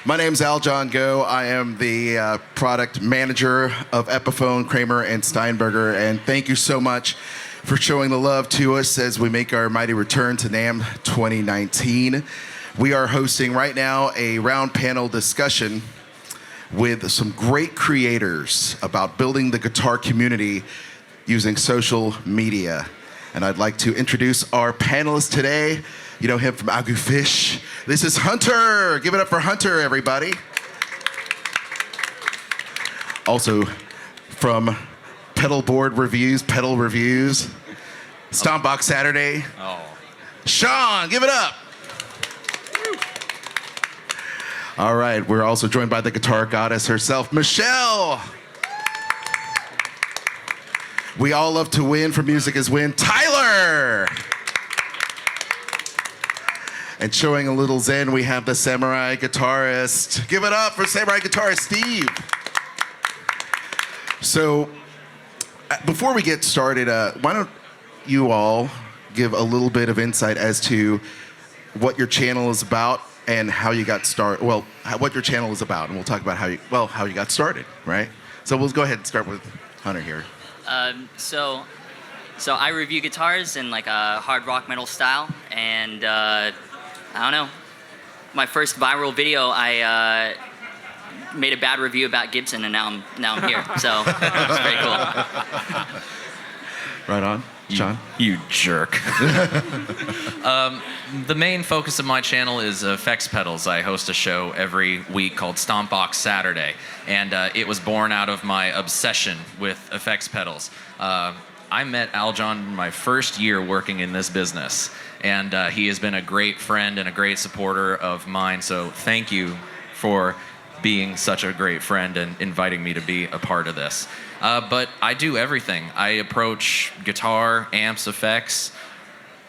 My name's Al John Go. I am the product manager of Epiphone, Kramer, and Steinberger. And thank you so much for showing the love to us as we make our mighty return to NAMM 2019. We are hosting right now a round panel discussion with some great creators about building the guitar community using social media. And I'd like to introduce our panelist today. You know him from Agufish. This is Hunter. Give it up for Hunter, everybody. Also from Pedal Reviews, Stompbox Saturday. Oh. Sean, give it up. All right, we're also joined by the guitar goddess herself, Michelle. We all love to win, for music is win, Tyler. And showing a little zen, we have the Samurai Guitarist. Give it up for Samurai Guitarist Steve. So, before we get started, why don't you all give a little bit of insight as to what your channel is about and how you got started. Well, what your channel is about, and we'll talk about how you got started, right? So we'll go ahead and start with Hunter here. So I review guitars in like a hard rock metal style, and I don't know. My first viral video, I made a bad review about Gibson, and now I'm here. So it's very cool. Right on, Sean. You jerk. The main focus of my channel is effects pedals. I host a show every week called Stompbox Saturday, and it was born out of my obsession with effects pedals. I met Al John my first year working in this business, and he has been a great friend and a great supporter of mine, so thank you for being such a great friend and inviting me to be a part of this. But I do everything. I approach guitar, amps, effects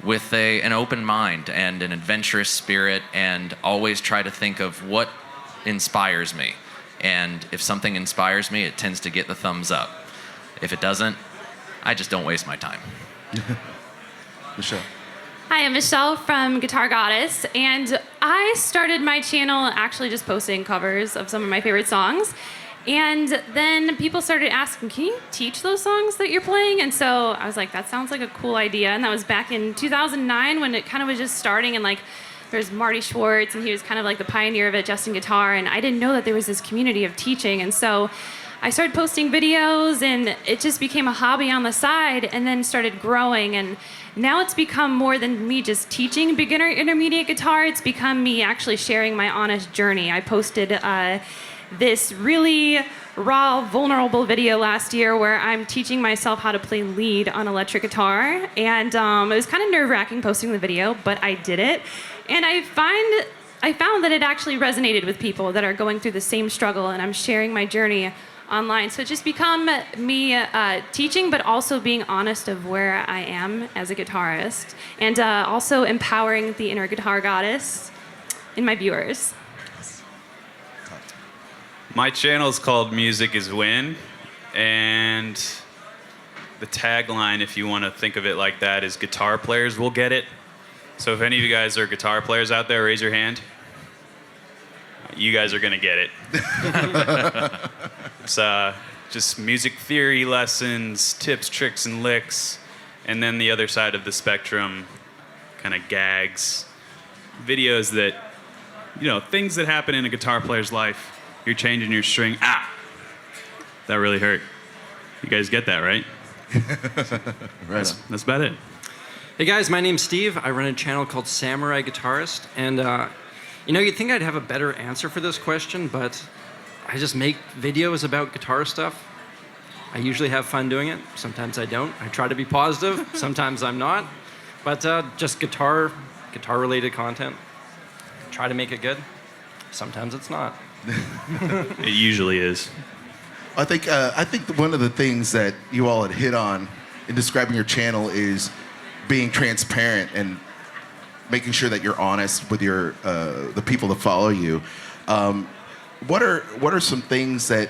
with an open mind and an adventurous spirit, and always try to think of what inspires me. And if something inspires me, it tends to get the thumbs up. If it doesn't, I just don't waste my time. Michelle. Hi, I'm Michelle from Guitar Goddess, and I started my channel actually just posting covers of some of my favorite songs. And then people started asking, can you teach those songs that you're playing? And so I was like, that sounds like a cool idea. And that was back in 2009 when it kind of was just starting, and like there's Marty Schwartz, and he was kind of like the pioneer of it, Justin Guitar, and I didn't know that there was this community of teaching. And so I started posting videos, and it just became a hobby on the side, and then started growing. And now it's become more than me just teaching beginner intermediate guitar. It's become me actually sharing my honest journey. I posted this really raw, vulnerable video last year where I'm teaching myself how to play lead on electric guitar. And it was kind of nerve-wracking posting the video, but I did it. And I found that it actually resonated with people that are going through the same struggle, and I'm sharing my journey online. So it's just become me teaching, but also being honest of where I am as a guitarist, and also empowering the inner guitar goddess in my viewers. My channel is called Music is Win, and the tagline, if you want to think of it like that, is guitar players will get it. So if any of you guys are guitar players out there, raise your hand. You guys are going to get it. It's just music theory lessons, tips, tricks, and licks. And then the other side of the spectrum, kind of gags, videos that, you know, things that happen in a guitar player's life. You're changing your string. Ah! That really hurt. You guys get that, right? That's about it. Hey guys, my name's Steve. I run a channel called SamuraiGuitarist, and you know, you'd think I'd have a better answer for this question, but I just make videos about guitar stuff. I usually have fun doing it. Sometimes I don't. I try to be positive. Sometimes I'm not. But just guitar-related content. Try to make it good. Sometimes it's not. It usually is. I think one of the things that you all had hit on in describing your channel is being transparent and making sure that you're honest with your the people that follow you. What are some things that,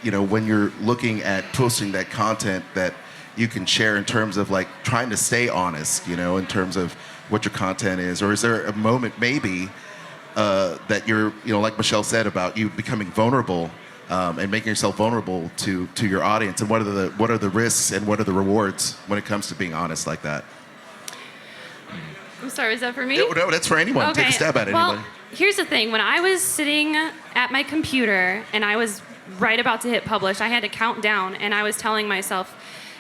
you know, when you're looking at posting that content that you can share in terms of like trying to stay honest, you know, in terms of what your content is? Or is there a moment maybe that you're, like Michelle said about you becoming vulnerable and making yourself vulnerable to your audience, and what are the risks and what are the rewards when it comes to being honest like that? I'm sorry, is that for me? No, that's for anyone. Okay. Take a stab at it, Well, anybody. here's the thing. When I was sitting at my computer and I was right about to hit publish, I had to count down, and I was telling myself,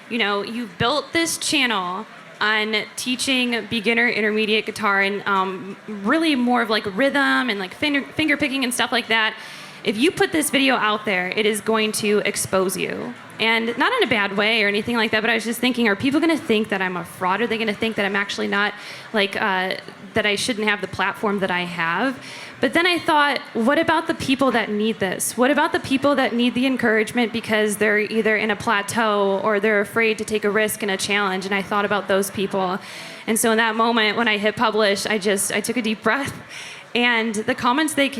you've built this channel on teaching beginner, intermediate guitar and really more of like rhythm and like finger picking and stuff like that. If you put this video out there, it is going to expose you. And not in a bad way or anything like that, but I was just thinking, are people going to think that I'm a fraud? Are they going to think that I'm actually not, that I shouldn't have the platform that I have? But then I thought, what about the people that need this? What about the people that need the encouragement because they're either in a plateau or they're afraid to take a risk and a challenge? And I thought about those people. And so in that moment, when I hit publish, I took a deep breath. And the comments that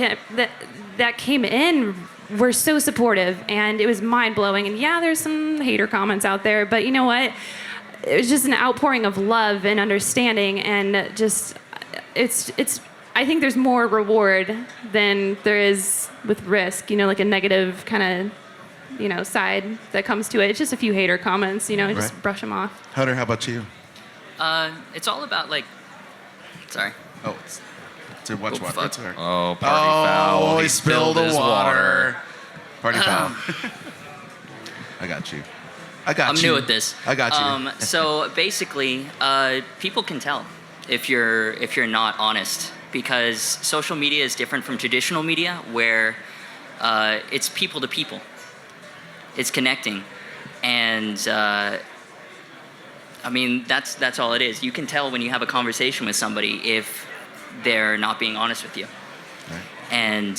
came in were so supportive, and it was mind-blowing. And yeah, there's some hater comments out there, but you know what? It was just an outpouring of love and understanding, and just I think there's more reward than there is with risk, like a negative kind of, side that comes to it. It's just a few hater comments, just brush them off. Hunter, how about you? It's all about sorry. Oh, to watch water. That's all right. Oh, party foul. He spilled the his water. Party foul. I got you. I'm new at this. I got you. So basically, people can tell if you're not honest, because social media is different from traditional media, where it's people to people. It's connecting, and that's all it is. You can tell when you have a conversation with somebody if they're not being honest with you. Right. And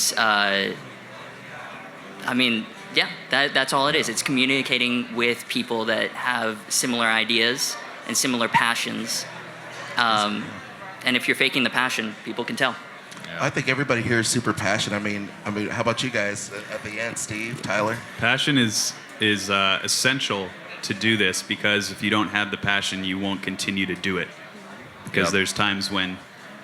that's all it is. It's communicating with people that have similar ideas and similar passions. And if you're faking the passion, people can tell. I think everybody here is super passionate. I mean, how about you guys at the end, Steve, Tyler? Passion is essential to do this, because if you don't have the passion, you won't continue to do it. Because there's times when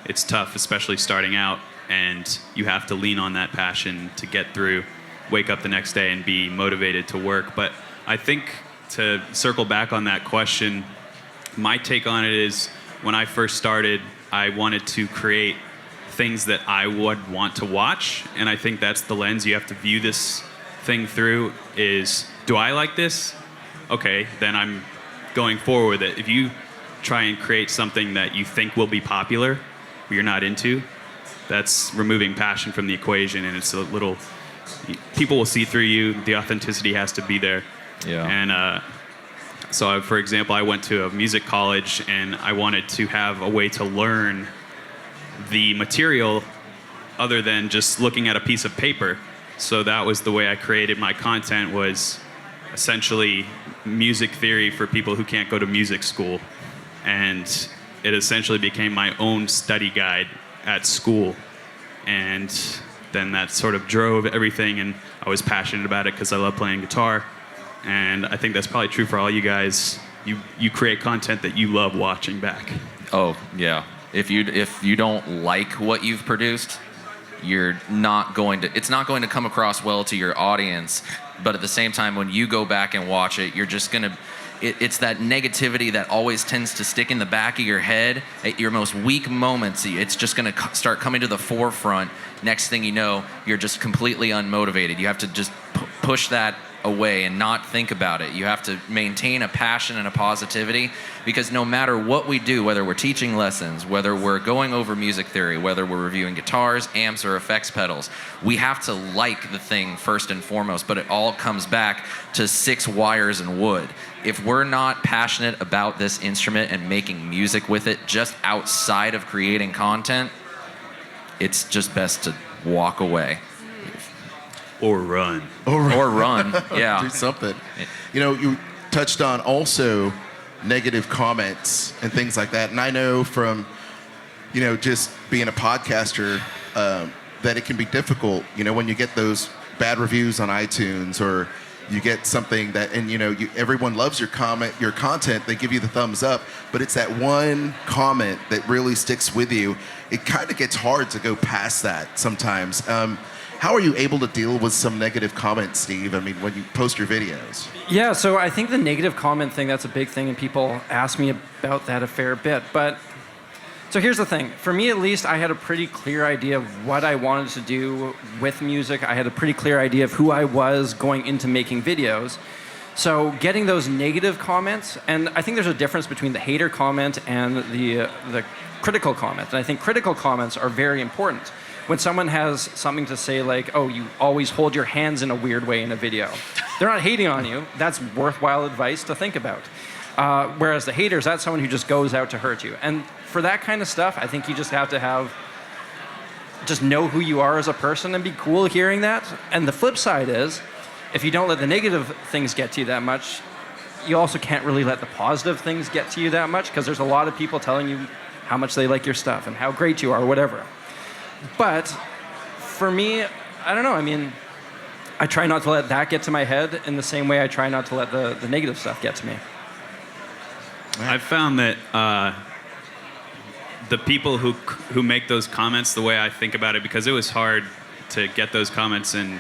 it's tough, especially starting out, and you have to lean on that passion to get through, wake up the next day and be motivated to work. But I think, to circle back on that question, my take on it is, when I first started, I wanted to create things that I would want to watch, and I think that's the lens you have to view this thing through is, do I like this? Okay, then I'm going forward with it. If you try and create something that you think will be popular, but you're not into, that's removing passion from the equation, and it's a little, people will see through you, the authenticity has to be there. Yeah. And so, for example, I went to a music college, and I wanted to have a way to learn the material other than just looking at a piece of paper. So that was the way I created my content, was essentially music theory for people who can't go to music school. And it essentially became my own study guide at school. And then that sort of drove everything, and I was passionate about it because I love playing guitar. And I think that's probably true for all you guys. You create content that you love watching back. Oh, yeah. If you don't like what you've produced, it's not going to come across well to your audience. But at the same time, when you go back and watch it, you're just going to, it's that negativity that always tends to stick in the back of your head at your most weak moments. It's just going to start coming to the forefront. Next thing you know, you're just completely unmotivated. You have to just push that away and not think about it. You have to maintain a passion and a positivity, because no matter what we do, whether we're teaching lessons, whether we're going over music theory, whether we're reviewing guitars, amps, or effects pedals, we have to like the thing first and foremost, but it all comes back to 6 wires and wood. If we're not passionate about this instrument and making music with it just outside of creating content, it's just best to walk away. Or run. Or run, yeah. Do something. You touched on also negative comments and things like that. And I know from, just being a podcaster, that it can be difficult, when you get those bad reviews on iTunes, or, you get something that, and everyone loves your content, they give you the thumbs up, but it's that one comment that really sticks with you. It kind of gets hard to go past that sometimes. How are you able to deal with some negative comments, Steve? I mean, when you post your videos? Yeah, so I think the negative comment thing, that's a big thing, and people ask me about that a fair bit. But, so here's the thing. For me, at least, I had a pretty clear idea of what I wanted to do with music. I had a pretty clear idea of who I was going into making videos. So getting those negative comments, and I think there's a difference between the hater comment and the critical comment. And I think critical comments are very important. When someone has something to say like, oh, you always hold your hands in a weird way in a video, they're not hating on you. That's worthwhile advice to think about. Whereas the haters, that's someone who just goes out to hurt you. And for that kind of stuff, I think you just have to just know who you are as a person and be cool hearing that. And the flip side is, if you don't let the negative things get to you that much, you also can't really let the positive things get to you that much, because there's a lot of people telling you how much they like your stuff and how great you are, whatever. But for me, I don't know. I mean, I try not to let that get to my head in the same way I try not to let the negative stuff get to me. I've found that the people who make those comments, the way I think about it, because it was hard to get those comments, and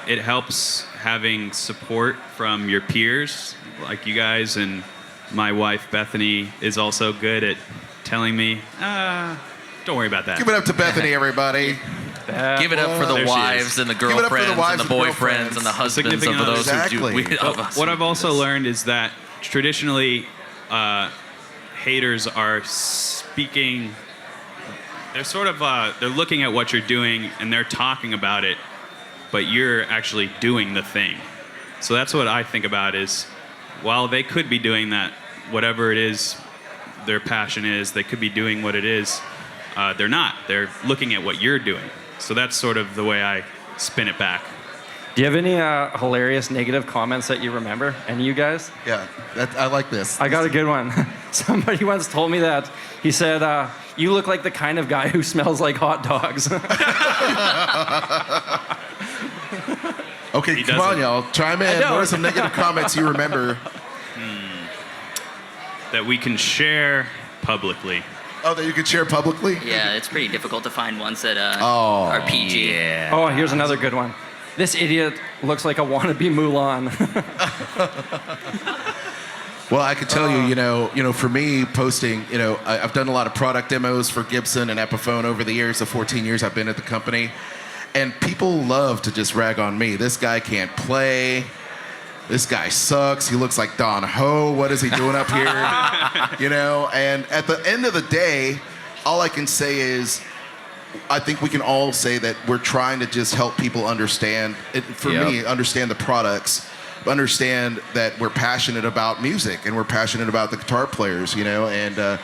it helps having support from your peers, like you guys, and my wife Bethany is also good at telling me, don't worry about that. Give it up to Bethany, everybody. Give it up for the There she wives is. and the Give it up for the girlfriends wives and the and boyfriends girlfriends. and the husbands of Significant those others. who do. Exactly. What I've also learned is that traditionally, haters are speaking. They're sort of they're looking at what you're doing and they're talking about it, but you're actually doing the thing. So that's what I think about is, while they could be doing that, whatever it is their passion is, they could be doing what it is. They're not. They're looking at what you're doing. So that's sort of the way I spin it back. Do you have any hilarious negative comments that you remember? Any of you guys? Yeah, I like this. I got a good one. Somebody once told me that. He said, you look like the kind of guy who smells like hot dogs. Okay, come on, y'all. Chime in. What are some negative comments you remember? That we can share publicly. Oh, that you could share publicly? Yeah, it's pretty difficult to find ones that are PG. Yeah. Oh, here's another good one. This idiot looks like a wannabe Mulan. Well, I could tell you, for me, posting, I've done a lot of product demos for Gibson and Epiphone over the years, the 14 years I've been at the company. And people love to just rag on me. This guy can't play. This guy sucks. He looks like Don Ho. What is he doing up here? And at the end of the day, all I can say is, I think we can all say that we're trying to just help people understand, understand the products, understand that we're passionate about music and we're passionate about the guitar players, and the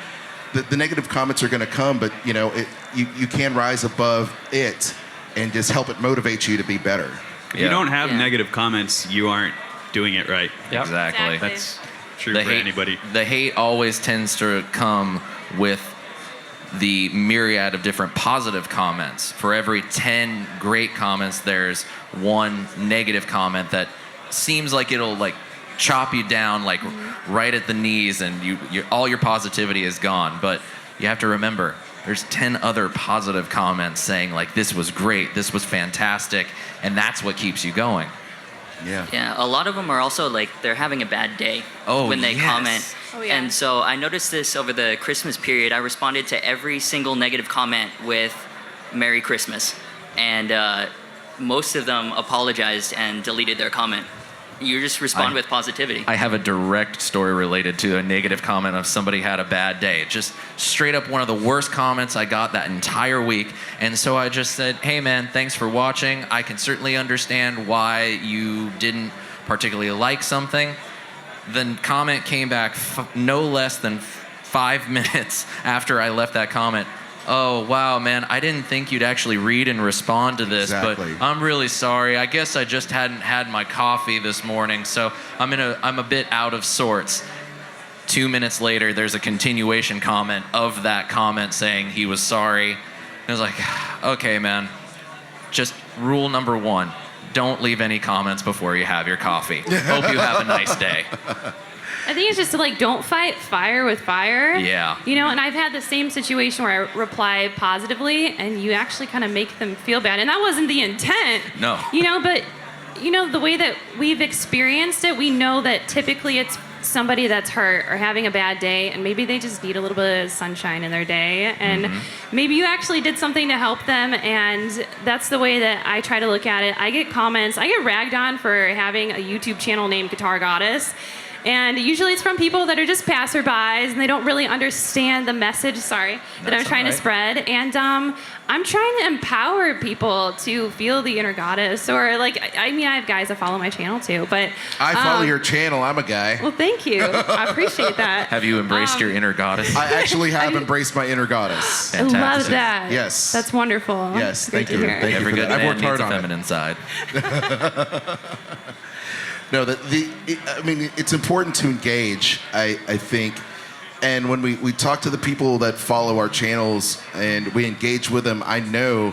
negative comments are going to come, but you can rise above it and just help it motivate you to be better. If you don't have negative comments, you aren't doing it right. Yep. Exactly. That's true for anybody. The hate always tends to come with the myriad of different positive comments. For every 10 great comments, there's one negative comment that seems like it'll chop you down right at the knees, and you all your positivity is gone. But you have to remember, there's 10 other positive comments saying this was great, this was fantastic, and that's what keeps you going. Yeah, a lot of them are also they're having a bad day when they comment. Oh, yeah. And so I noticed this over the Christmas period. I responded to every single negative comment with Merry Christmas. And most of them apologized and deleted their comment. You just respond with positivity. I have a direct story related to a negative comment of somebody had a bad day. Just straight up one of the worst comments I got that entire week. And so I just said, hey man, thanks for watching. I can certainly understand why you didn't particularly like something. The comment came back no less than 5 minutes after I left that comment. Oh, wow, man, I didn't think you'd actually read and respond to this, Exactly. but I'm really sorry. I guess I just hadn't had my coffee this morning, so I'm a bit out of sorts. 2 minutes later, there's a continuation comment of that comment saying he was sorry. I was like, okay, man, just rule number one, don't leave any comments before you have your coffee. Hope you have a nice day. I think it's just to like don't fight fire with fire. Yeah. You know, and I've had the same situation where I reply positively and you actually kind of make them feel bad. And that wasn't the intent. No. You know, but you know, the way that we've experienced it, we know that typically it's somebody that's hurt or having a bad day and maybe they just need a little bit of sunshine in their day, and maybe you actually did something to help them, and that's the way that I try to look at it. I get comments, I get ragged on for having a YouTube channel named Guitar Goddess, and usually it's from people that are just passerbys and they don't really understand the message, that I'm trying to spread. And I'm trying to empower people to feel the inner goddess. Or like, I mean, I have guys that follow my channel too, but I follow your channel. I'm a guy. well, thank you. I appreciate that. Have you embraced your inner goddess? I actually have embraced my inner goddess. I love Fantastic. that. Yes. That's wonderful. Yes, Great thank to you. hear. Thank you. Every for good that. I've man worked needs hard a on it. feminine side. No, I mean, it's important to engage, I think. And when we talk to the people that follow our channels and we engage with them, I know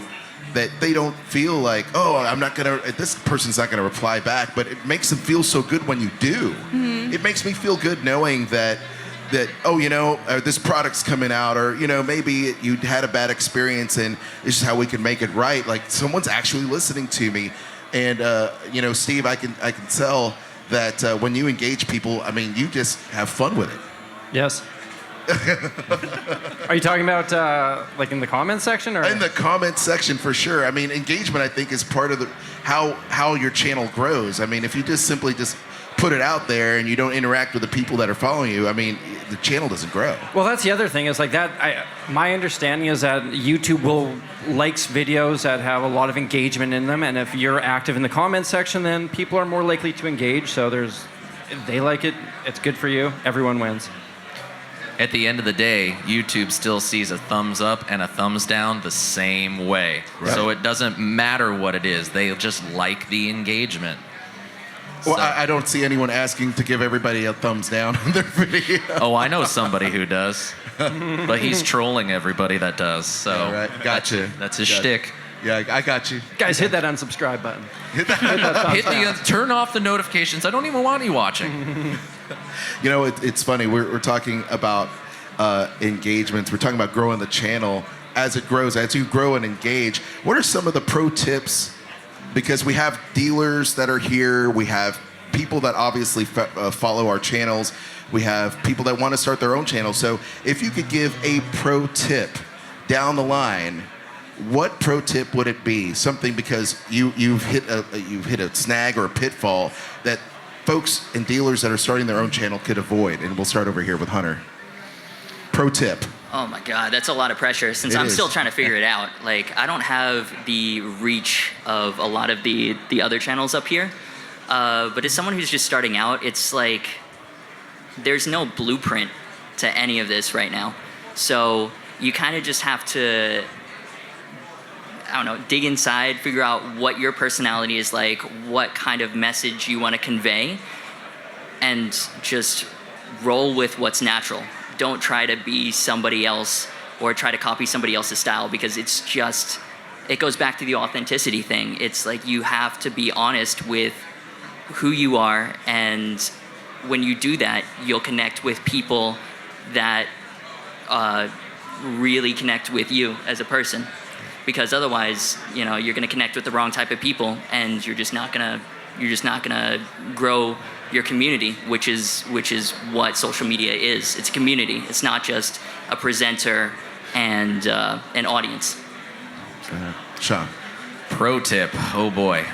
that they don't feel like, oh, this person's not gonna reply back, but it makes them feel so good when you do. It makes me feel good knowing that oh, you know, this product's coming out, or you know, maybe you had a bad experience and this is how we can make it right. Like someone's actually listening to me. And you know, Steve, I can tell that when you engage people, I mean, you just have fun with it. Yes. Are you talking about like in the comments section, or In the comment section, for sure. I mean, engagement, I think, is part of how your channel grows. I mean, if you just simply put it out there and you don't interact with the people that are following you, I mean, the channel doesn't grow. Well, that's the other thing is like that. My understanding is that YouTube likes videos that have a lot of engagement in them, and if you're active in the comment section, then people are more likely to engage. So they like it. It's good for you. Everyone wins. At the end of the day, YouTube still sees a thumbs up and a thumbs down the same way. Right. So it doesn't matter what it is. They just like the engagement. Well, So- I don't see anyone asking to give everybody a thumbs down on their video. Oh, I know somebody who does, but he's trolling everybody that does. So All right, gotcha. That's his Gotcha. shtick. Yeah, I got you. Guys, hit that unsubscribe button. Turn off the notifications. I don't even want you watching. You know, it's funny. We're talking about engagements. We're talking about growing the channel as it grows. As you grow and engage, what are some of the pro tips? Because we have dealers that are here. We have people that obviously follow our channels. We have people that want to start their own channel. So if you could give a pro tip down the line, what pro tip would it be? Something, because you've hit a snag or a pitfall that folks and dealers that are starting their own channel could avoid. And we'll start over here with Hunter. Pro tip. Oh my God, that's a lot of pressure since It I'm is. still trying to figure it out. Like, I don't have the reach of a lot of the other channels up here. But as someone who's just starting out, it's like there's no blueprint to any of this right now. So you kind of just have to, I don't know, dig inside, figure out what your personality is like, what kind of message you want to convey, and just roll with what's natural. Don't try to be somebody else or try to copy somebody else's style, because it goes back to the authenticity thing. It's like you have to be honest with who you are, and when you do that, you'll connect with people that really connect with you as a person. Because otherwise, you know, you're going to connect with the wrong type of people, and you're just not gonna grow your community, which is what social media is. It's a community. It's not just a presenter and an audience. Sean. Pro tip. Oh boy.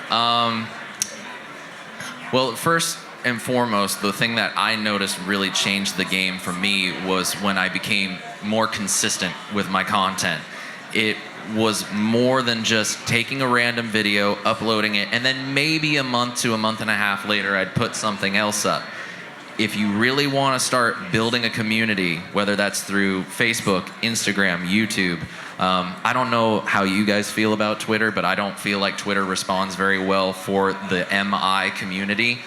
Well, first and foremost, the thing that I noticed really changed the game for me was when I became more consistent with my content. It was more than just taking a random video, uploading it, and then maybe a month to a month and a half later, I'd put something else up. If you really want to start building a community, whether that's through Facebook, Instagram, YouTube, I don't know how you guys feel about Twitter, but I don't feel like Twitter responds very well for the MI community.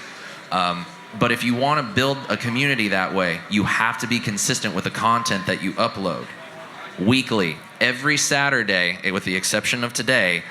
But if you want to build a community that way, you have to be consistent with the content that you upload. Weekly, every Saturday, with the exception of today,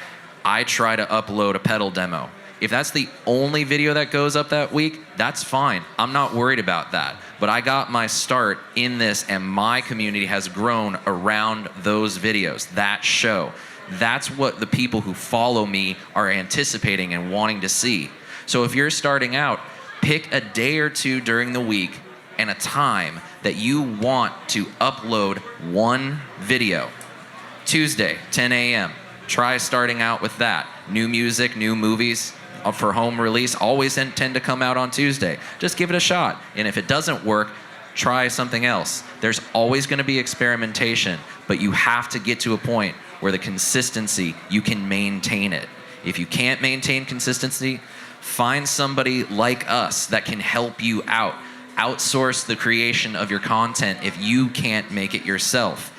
I try to upload a pedal demo. If that's the only video that goes up that week, that's fine. I'm not worried about that. But I got my start in this, and my community has grown around those videos, that show. That's what the people who follow me are anticipating and wanting to see. So if you're starting out, pick a day or two during the week and a time that you want to upload one video. Tuesday, 10 a.m. Try starting out with that. New music, new movies for home release always tend to come out on Tuesday. Just give it a shot. And if it doesn't work, try something else. There's always going to be experimentation, but you have to get to a point where the consistency, you can maintain it. If you can't maintain consistency, find somebody like us that can help you out. Outsource the creation of your content if you can't make it yourself.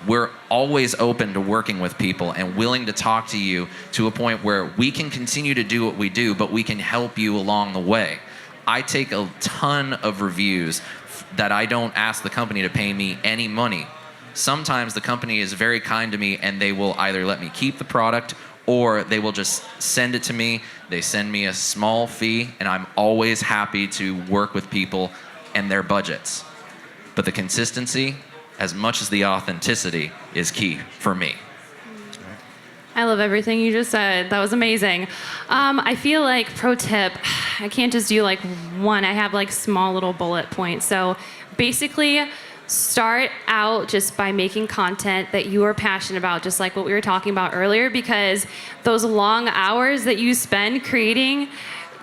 We're always open to working with people and willing to talk to you to a point where we can continue to do what we do, but we can help you along the way. I take a ton of reviews that I don't ask the company to pay me any money. Sometimes the company is very kind to me and they will either let me keep the product or they will just send it to me. They send me a small fee, and I'm always happy to work with people and their budgets. But the consistency, as much as the authenticity, is key for me. I love everything you just said. That was amazing. I feel like pro tip, I can't just do like one. I have like small little bullet points. So basically, start out just by making content that you are passionate about, just like what we were talking about earlier, because those long hours that you spend creating,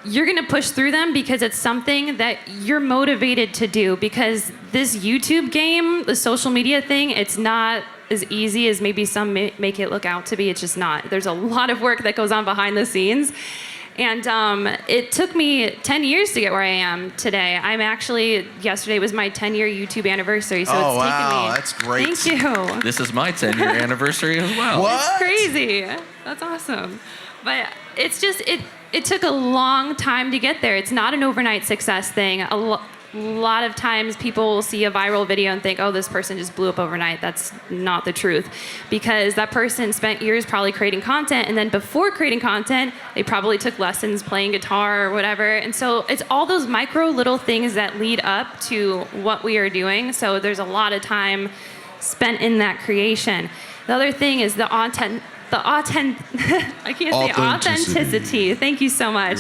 you're gonna push through them because it's something that you're motivated to do. Because this YouTube game, the social media thing, it's not as easy as maybe some make it look out to be. It's just not. There's a lot of work that goes on behind the scenes. And it took me 10 years to get where I am today. Yesterday was my 10-year YouTube anniversary, so it's taken me. That's great. Thank you. This is my 10-year anniversary as well. What? It's crazy. That's awesome. But it's just, it took a long time to get there. It's not an overnight success thing. A lot of times people will see a viral video and think, oh, this person just blew up overnight. That's not the truth. Because that person spent years probably creating content, and then before creating content, they probably took lessons playing guitar or whatever. And so it's all those micro little things that lead up to what we are doing. So there's a lot of time spent in that creation. The other thing is authenticity. Thank you so much.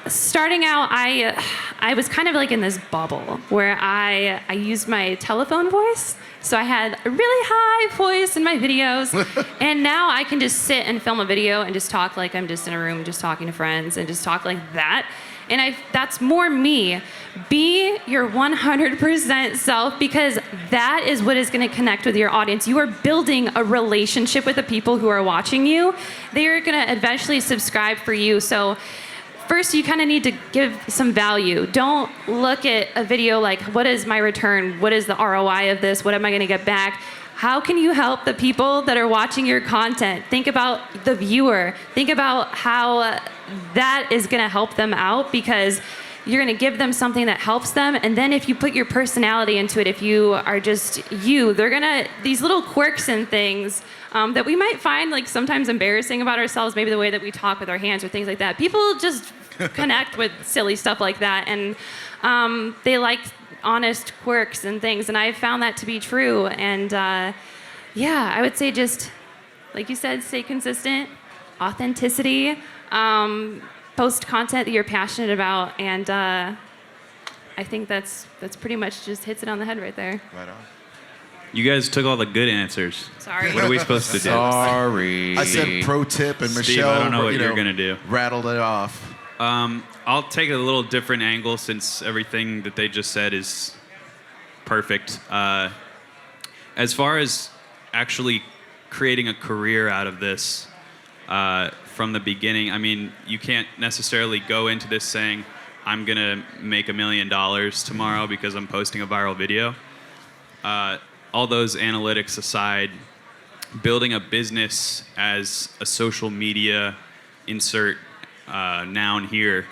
Starting out, I was kind of like in this bubble where I used my telephone voice. So I had a really high voice in my videos. And now I can just sit and film a video and just talk like I'm just in a room just talking to friends and just talk like that. And that's more me. Be your 100% self, because that is what is going to connect with your audience. You are building a relationship with the people who are watching you. They are going to eventually subscribe for you. So first, you kind of need to give some value. Don't look at a video like, what is my return? What is the ROI of this? What am I going to get back? How can you help the people that are watching your content? Think about the viewer. Think about how that is going to help them out, because you're going to give them something that helps them. And then if you put your personality into it, if you are just you, they're going to, these little quirks and things that we might find like sometimes embarrassing about ourselves, maybe the way that we talk with our hands or things like that. People just connect with silly stuff like that. And they like honest quirks and things. And I've found that to be true. And yeah, I would say just, like you said, stay consistent, authenticity, post content that you're passionate about. And I think that's pretty much just hits it on the head right there. Right on. You guys took all the good answers. Sorry. What are we supposed to do? Sorry. I said pro tip, and Steve, Michelle, I don't know what you're gonna do. Rattled it off. I'll take a little different angle, since everything that they just said is perfect. As far as actually creating a career out of this from the beginning, I mean, you can't necessarily go into this saying, I'm going to make $1 million tomorrow because I'm posting a viral video. All those analytics aside, building a business as a social media insert noun here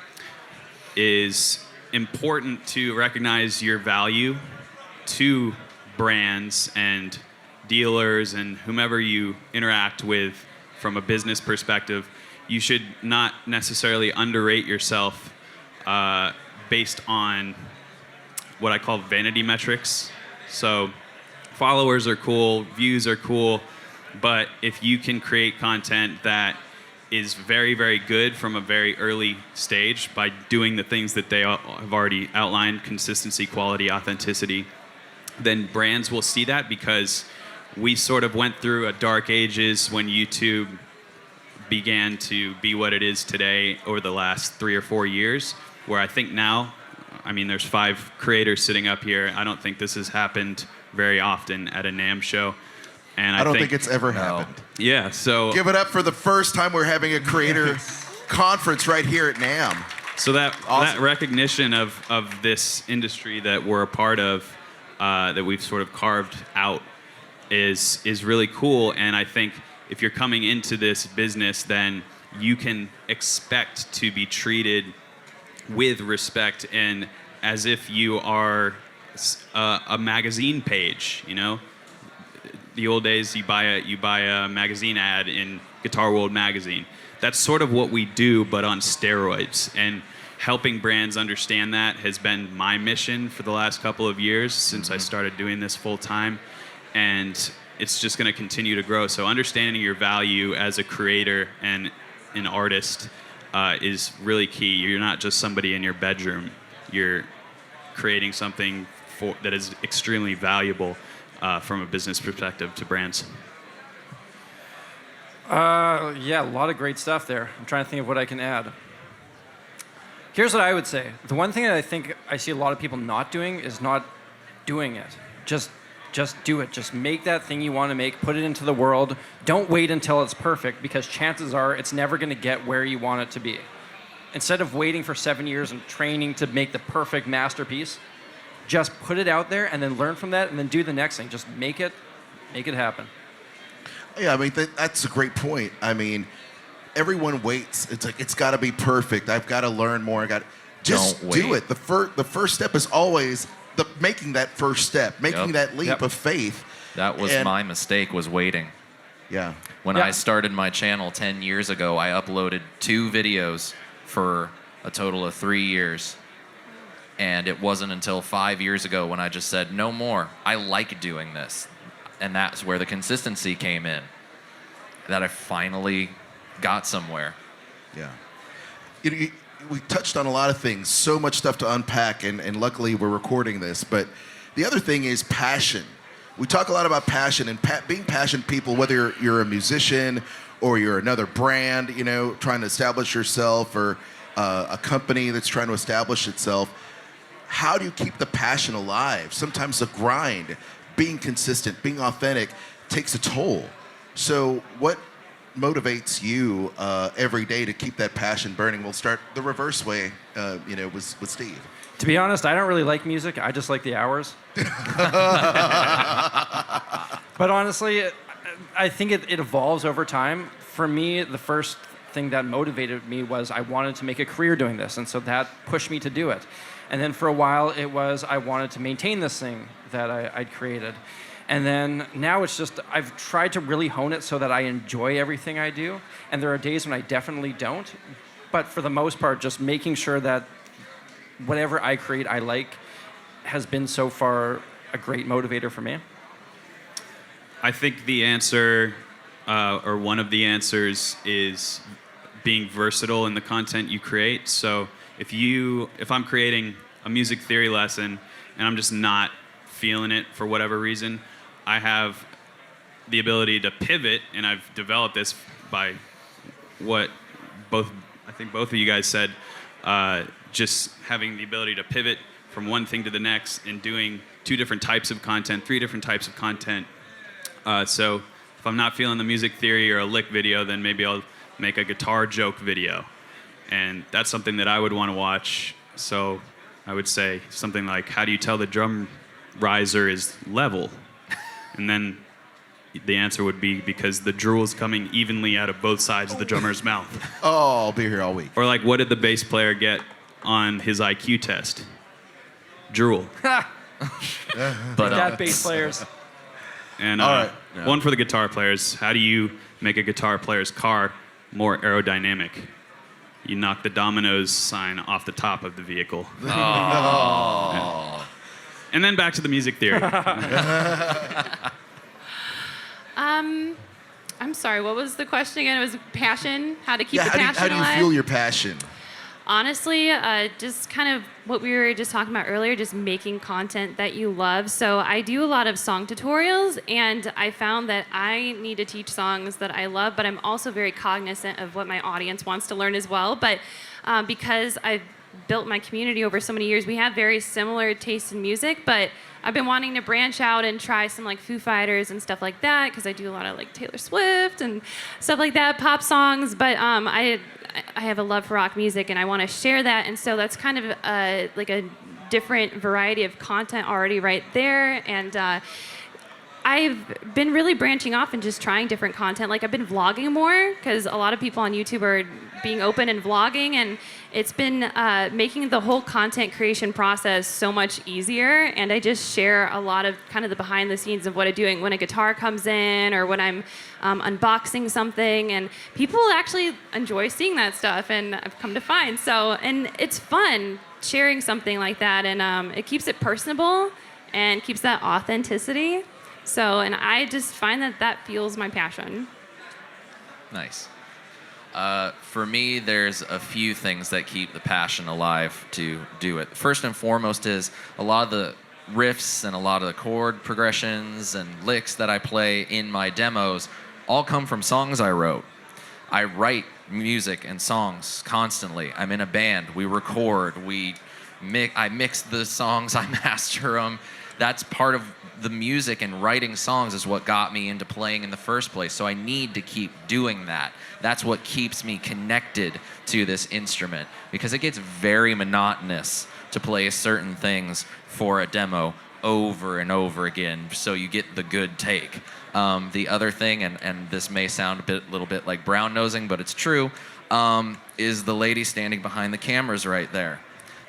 is important to recognize your value to brands and dealers and whomever you interact with from a business perspective. you should not necessarily underrate yourself based on what I call vanity metrics. So followers are cool, views are cool, but if you can create content that is very, very good from a very early stage by doing the things that they have already outlined, consistency, quality, authenticity, then brands will see that, because we sort of went through a dark ages when YouTube began to be what it is today over the last 3 or 4 years, where I think now, I mean, there's 5 creators sitting up here. I don't think this has happened very often at a NAMM show. And I don't think it's ever happened. Yeah, so... Give it up for the first time we're having a creator conference right here at NAMM. So that Awesome. recognition of this industry that we're a part of, that we've sort of carved out, is really cool. And I think if you're coming into this business, then you can expect to be treated with respect and as if you are a magazine page. You know, the old days, you buy a magazine ad in Guitar World magazine. That's sort of what we do, but on steroids. And helping brands understand that has been my mission for the last couple of years since I started doing this full time. And it's just going to continue to grow. So understanding your value as a creator and an artist is really key. You're not just somebody in your bedroom. You're creating something that is extremely valuable from a business perspective to brands. Yeah, a lot of great stuff there. I'm trying to think of what I can add. Here's what I would say. The one thing that I think I see a lot of people not doing is not doing it. Just do it. Just make that thing you want to make, put it into the world. Don't wait until it's perfect, because chances are it's never going to get where you want it to be. Instead of waiting for 7 years and training to make the perfect masterpiece, just put it out there and then learn from that and then do the next thing. Just make it happen. Yeah, I mean, that's a great point. I mean, everyone waits. It's like, it's got to be perfect. I've got to learn more. Just Don't do wait. it. The first step is always making that first step, making that leap of faith. That was my mistake, was waiting. Yeah. When I started my channel 10 years ago, I uploaded 2 videos for a total of 3 years. And it wasn't until 5 years ago when I just said, no more. I like doing this. And that's where the consistency came in, that I finally got somewhere. Yeah. We touched on a lot of things, so much stuff to unpack, and luckily we're recording this. But the other thing is passion. We talk a lot about passion and being passionate people, whether you're a musician or you're another brand, you know, trying to establish yourself, or a company that's trying to establish itself. How do you keep the passion alive? Sometimes the grind, being consistent, being authentic, takes a toll. So what motivates you every day to keep that passion burning? We'll start the reverse way, with Steve. To be honest, I don't really like music. I just like the hours. But honestly, I think it evolves over time. For me, the first thing that motivated me was I wanted to make a career doing this, and so that pushed me to do it. And then for a while, it was I wanted to maintain this thing that I'd created. And then now it's just, I've tried to really hone it so that I enjoy everything I do. And there are days when I definitely don't. But for the most part, just making sure that whatever I create I like has been so far a great motivator for me. I think the answer, or one of the answers, is being versatile in the content you create. So if I'm creating a music theory lesson and I'm just not feeling it for whatever reason, I have the ability to pivot, and I've developed this by what I think both of you guys said, just having the ability to pivot from one thing to the next and doing 2 different types of content, 3 different types of content. So if I'm not feeling the music theory or a lick video, then maybe I'll make a guitar joke video. And that's something that I would want to watch. So I would say something like, how do you tell the drum riser is level? And then the answer would be, because the drool is coming evenly out of both sides of the drummer's mouth. Oh, I'll be here all week. Or like, what did the bass player get on his IQ test? Drool. But That bass players. And All right. one for the guitar players. How do you make a guitar player's car more aerodynamic. You knock the Domino's sign off the top of the vehicle. Oh. Yeah. And then back to the music theory. I'm sorry, what was the question again? It was passion, how to keep Yeah, the passion how do you alive? fuel your passion? Honestly, just kind of what we were just talking about earlier, just making content that you love. So I do a lot of song tutorials, and I found that I need to teach songs that I love, but I'm also very cognizant of what my audience wants to learn as well. But because I've built my community over so many years, we have very similar tastes in music, but I've been wanting to branch out and try some like Foo Fighters and stuff like that, because I do a lot of like Taylor Swift and stuff like that, pop songs. But I have a love for rock music, and I want to share that, and so that's kind of like a different variety of content already right there. And I've been really branching off and just trying different content. Like I've been vlogging more, because a lot of people on YouTube are being open and vlogging, and it's been making the whole content creation process so much easier. And I just share a lot of kind of the behind the scenes of what I'm doing when a guitar comes in, or when I'm unboxing something, and people actually enjoy seeing that stuff, and I've come to find. So, and it's fun sharing something like that, and it keeps it personable and keeps that authenticity. So, and I just find that that fuels my passion. Nice. For me, there's a few things that keep the passion alive to do it. First and foremost is a lot of the riffs and a lot of the chord progressions and licks that I play in my demos all come from songs I wrote. I write music and songs constantly. I'm in a band. We record. I mix the songs. I master them. That's part of the music, and writing songs is what got me into playing in the first place. So I need to keep doing that. That's what keeps me connected to this instrument, because it gets very monotonous to play certain things for a demo over and over again, so you get the good take. The other thing, and this may sound a little bit like brown nosing, but it's true, is the lady standing behind the cameras right there.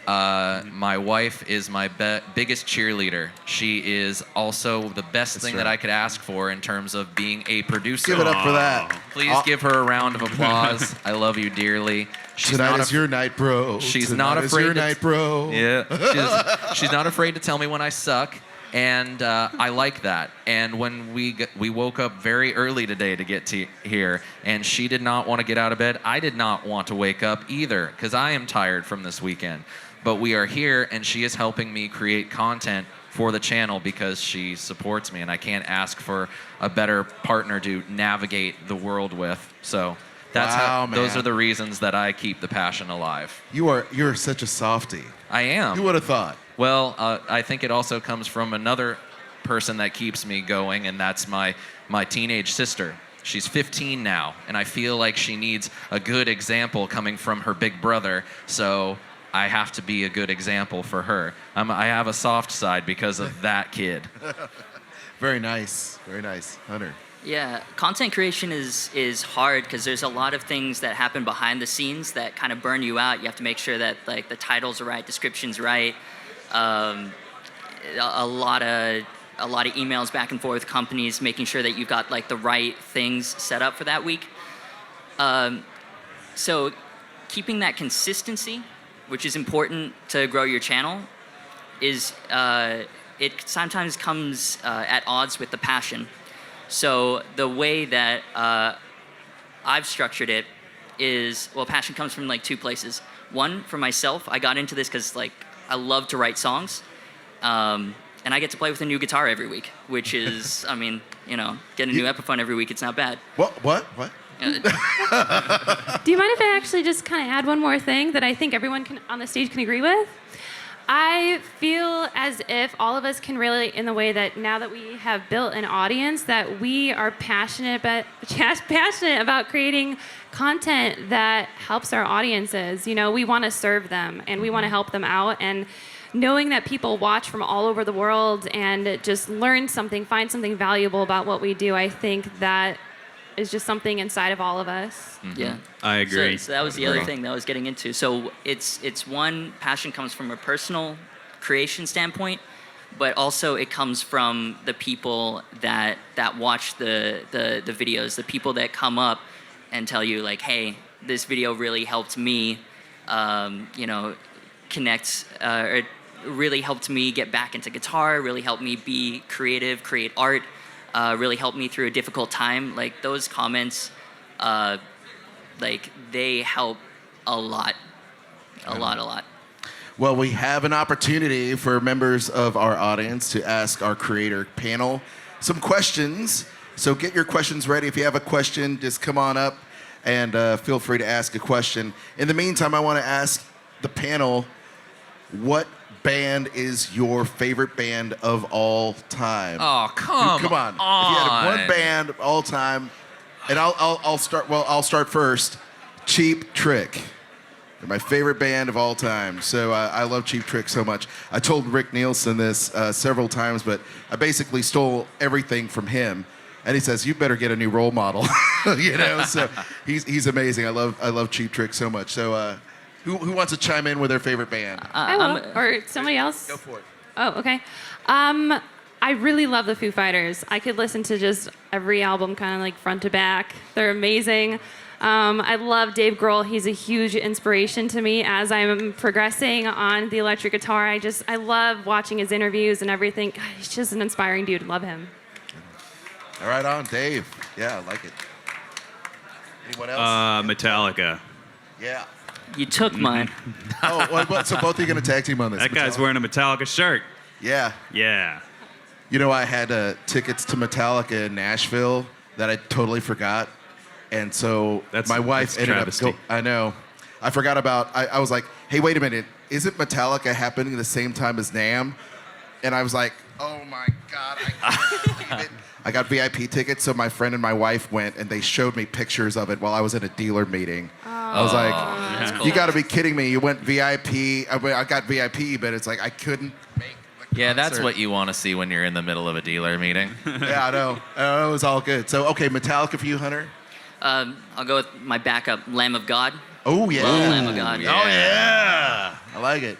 My wife is my biggest cheerleader. She is also the best thing that I could ask for in terms of being a producer. Give it up for that. Please give her a round of applause. I love you dearly. Tonight is your night, bro. She's Tonight not is afraid your to, night, bro. Yeah. She's not afraid to tell me when I suck, and I like that. And when we woke up very early today to get to here, and she did not want to get out of bed. I did not want to wake up either, because I am tired from this weekend. But we are here, and she is helping me create content for the channel because she supports me, and I can't ask for a better partner to navigate the world with. So that's those are the reasons that I keep the passion alive. You're such a softie. I am. Who would have thought? Well, I think it also comes from another person that keeps me going, and that's my teenage sister. She's 15 now, and I feel like she needs a good example coming from her big brother, so I have to be a good example for her. I have a soft side because of that kid. Very nice. Very nice. Hunter. Yeah, content creation is hard because there's a lot of things that happen behind the scenes that kind of burn you out. You have to make sure that like the titles are right, description's right. A lot of emails back and forth with companies, making sure that you've got like the right things set up for that week. So keeping that consistency, which is important to grow your channel, is it sometimes comes at odds with the passion. So the way that I've structured it is, well, passion comes from like two places. One, for myself, I got into this because like I love to write songs, and I get to play with a new guitar every week, which is, I mean, you know, getting a new Epiphone every week, it's not bad. What? Do you mind if I actually just kind of add one more thing that I think everyone on the stage can agree with? I feel as if all of us can relate in the way that now that we have built an audience, that we are passionate about creating content that helps our audiences. You know, we want to serve them and we want to help them out. And knowing that people watch from all over the world and just learn something, find something valuable about what we do, I think that is just something inside of all of us. Mm-hmm. Yeah, I agree. So that was the other thing that I was getting into. So it's one, passion comes from a personal creation standpoint, but also it comes from the people that watch the videos, the people that come up and tell you like, hey, this video really helped me, connect, or it really helped me get back into guitar, really helped me be creative, create art, really helped me through a difficult time. Like those comments, they help a lot. A lot. Well, we have an opportunity for members of our audience to ask our creator panel some questions. So get your questions ready. If you have a question, just come on up and feel free to ask a question. In the meantime, I want to ask the panel, what band is your favorite band of all time? Oh, come on. If you had one band of all time, and I'll start. Well, I'll start first. Cheap Trick. They're my favorite band of all time. So I love Cheap Trick so much. I told Rick Nielsen this several times, but I basically stole everything from him. And he says, "You better get a new role model." So he's amazing. I love Cheap Trick so much. So who wants to chime in with their favorite band? I will. Or somebody else? Go for it. Oh, okay. I really love the Foo Fighters. I could listen to just every album kind of like front to back. They're amazing. I love Dave Grohl. He's a huge inspiration to me as I'm progressing on the electric guitar. I love watching his interviews and everything. God, he's just an inspiring dude. Love him. All right, on Dave. Yeah, I like it. Anyone else? Metallica. Yeah. You took mine. Oh, well, so both of you going to tag team on this? That guy's wearing a Metallica shirt. Yeah. Yeah. I had tickets to Metallica in Nashville that I totally forgot. And so my wife ended up I know. I forgot about, I was like, hey, wait a minute. Isn't Metallica happening the same time as NAMM? And I was like, oh my God, I can't believe it. I got VIP tickets, so my friend and my wife went, and they showed me pictures of it while I was at a dealer meeting. I was like, cool. You got to be kidding me. You went VIP. I got VIP, but it's like I couldn't make the concert. Yeah, that's what you want to see when you're in the middle of a dealer meeting. Yeah, I know. It was all good. So, okay, Metallica for you, Hunter? I'll go with my backup, Lamb of God. Oh, yeah. Love Lamb of God. Yeah. Oh, yeah. I like it.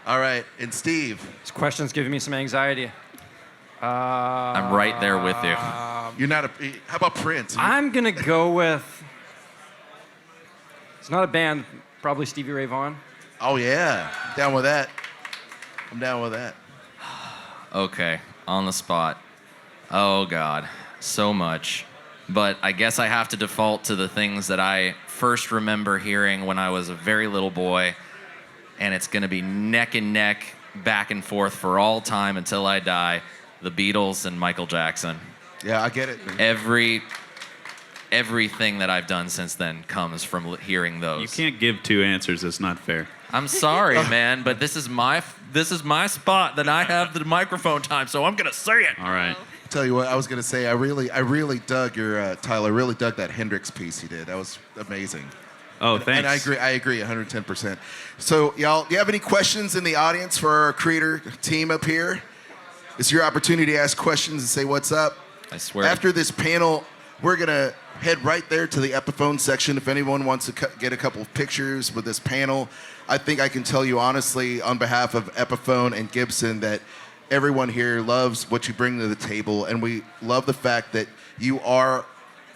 All right, and Steve? This question's giving me some anxiety. I'm right there with you. You're not how about Prince? I'm going to go with, it's not a band, probably Stevie Ray Vaughan. Oh, yeah. Down with that. I'm down with that. Okay, on the spot. Oh, God, so much. But I guess I have to default to the things that I first remember hearing when I was a very little boy, and it's going to be neck and neck, back and forth for all time until I die. The Beatles and Michael Jackson. Yeah, I get it. Everything that I've done since then comes from hearing those. You can't give two answers. That's not fair. I'm sorry, man, but this is my spot that I have the microphone time, so I'm gonna say it. All right. Tell you what, I was gonna say, I really dug your Tyler. I really dug that Hendrix piece you did. That was amazing. Oh, thanks. And I agree 110%. So, y'all, do you have any questions in the audience for our creator team up here? It's your opportunity to ask questions and say what's up. I swear. After this panel, we're going to head right there to the Epiphone section. If anyone wants to get a couple of pictures with this panel, I think I can tell you honestly on behalf of Epiphone and Gibson that everyone here loves what you bring to the table, and we love the fact that you are,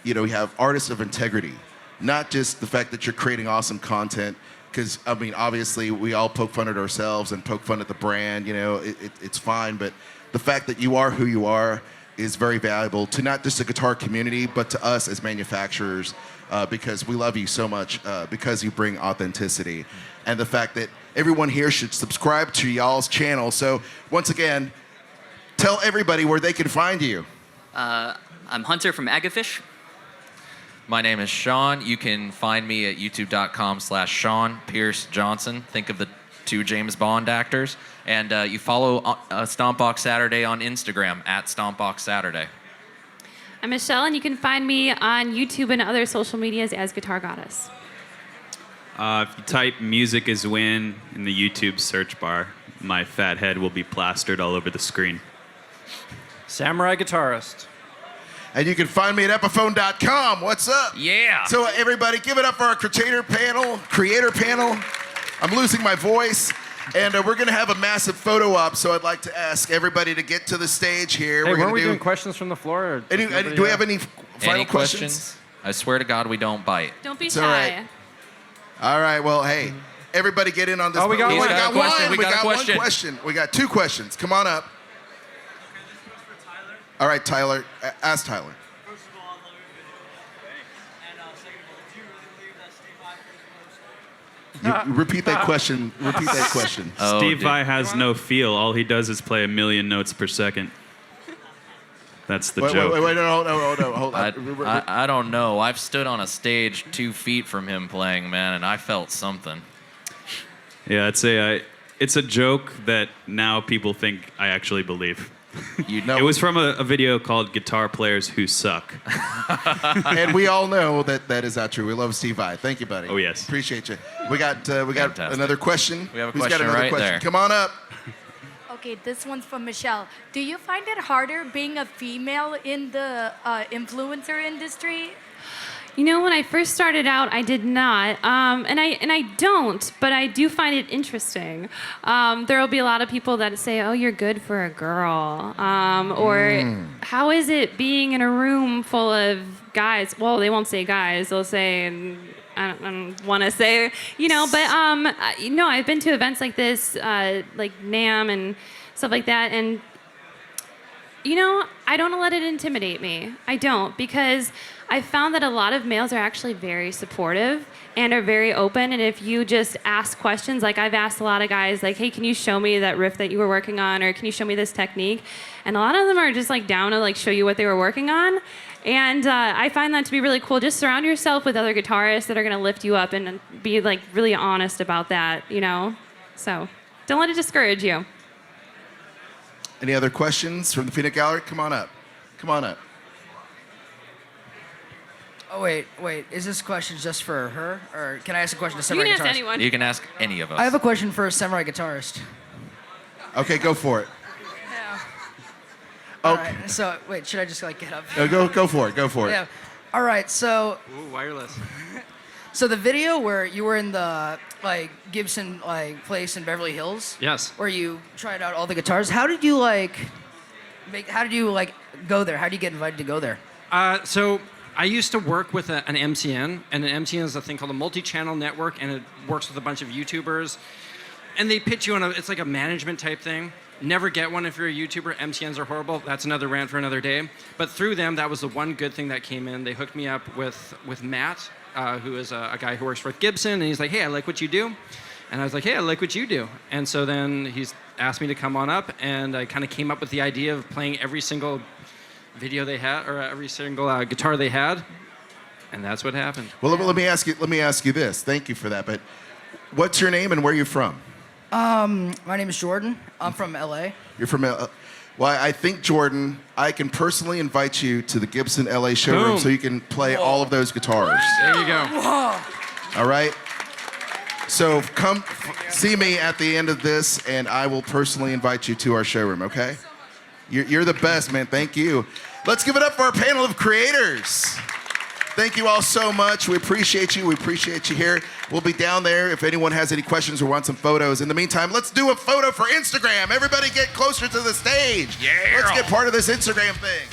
you have artists of integrity, not just the fact that you're creating awesome content, because, I mean, obviously we all poke fun at ourselves and poke fun at the brand, it's fine, but the fact that you are who you are is very valuable to not just the guitar community, but to us as manufacturers, because we love you so much, because you bring authenticity. And the fact that everyone here should subscribe to y'all's channel. So once again, tell everybody where they can find you. I'm Hunter from Agufish. My name is Sean. You can find me at youtube.com/SeanPierceJohnson. Think of the two James Bond actors. And you follow Stompbox Saturday on Instagram at Stompbox Saturday. I'm Michelle, and you can find me on YouTube and other social medias as Guitar Goddess. If you type "music is win" in the YouTube search bar, my fat head will be plastered all over the screen. SamuraiGuitarist. And you can find me at Epiphone.com. What's up? Yeah. So everybody, give it up for our creator panel. I'm losing my voice. And we're going to have a massive photo op, so I'd like to ask everybody to get to the stage here. Hey, we're weren't we doing questions from the floor? Or do we have any final Any questions? I swear to God, we don't bite. Don't be It's shy. all right. All right, well, hey, everybody get in on this. Oh, we got one. one. We got one. We got a one question. question. We got 2 questions. Come on up. All right, Tyler. Ask Tyler. First of all, I love your video. And second of all, do you really believe that Steve Vai is Repeat that question. Repeat that question. Oh, Steve dude. Vai has no feel. All he does is play 1,000,000 notes per second. That's the joke. Wait, no, hold on. I don't know. I've stood on a stage 2 feet from him playing, man, and I felt something. Yeah, it's a joke that now people think I actually believe. You know, It was from a video called Guitar Players Who Suck. And we all know that is not true. We love Steve Vai. Thank you, buddy. Oh, yes. Appreciate you. We got Fantastic. another question. We have a Who's got question another right question? there. Come on up. Okay, this one's from Michelle. Do you find it harder being a female in the influencer industry? You know, when I first started out, I did not, and I don't, but I do find it interesting. There will be a lot of people that say, "Oh, you're good for a girl," or "How is it being in a room full of guys?" Well, they won't say guys; they'll say, I don't want to say, but no, I've been to events like this, like NAMM and stuff like that, and I don't let it intimidate me. I don't, because I found that a lot of males are actually very supportive and are very open. And if you just ask questions, like I've asked a lot of guys, like, "Hey, can you show me that riff that you were working on?" Or "Can you show me this technique?" And a lot of them are just like down to like show you what they were working on. And I find that to be really cool. Just surround yourself with other guitarists that are going to lift you up and be like really honest about that, So don't let it discourage you. Any other questions from the peanut gallery? Come on up. Come on up. Oh, wait. Is this question just for her? Or can I ask a question to You Samurai can ask Guitarist? anyone. You can ask any of us. I have a question for Samurai Guitarist. Okay, go for it. Yeah. Oh, All right. So, wait, should I just get up? go for it. Go for it. Yeah. All right. So Ooh, wireless. the video where you were in the Gibson place in Beverly Hills. Yes. Where you tried out all the guitars. How did you go there? How do you get invited to go there? So I used to work with an MCN, and an MCN is a thing called a multi-channel network, and it works with a bunch of YouTubers. And they pitch you on it's like a management type thing. Never get one if you're a YouTuber. MCNs are horrible. That's another rant for another day. But through them, that was the one good thing that came in. They hooked me up with Matt, who is a guy who works for Gibson, and he's like, "Hey, I like what you do." And I was like, "Hey, I like what you do." And so then he's asked me to come on up, and I kind of came up with the idea of playing every single video they had, or every single guitar they had, and that's what happened. Well, let me ask you this. Thank you for that. But what's your name and where are you from? My name is Jordan. I'm from LA. You're from well, I think, Jordan, I can personally invite you to the Gibson LA showroom Boom. so you can play all of those guitars. There you go. All right? So come see me at the end of this, and I will personally invite you to our showroom, okay? You're the best, man. Thank you. Let's give it up for our panel of creators. Thank you all so much. We appreciate you. We appreciate you here. We'll be down there if anyone has any questions or wants some photos. In the meantime, let's do a photo for Instagram. Everybody get closer to the stage. Yeah. Let's get part of this Instagram thing.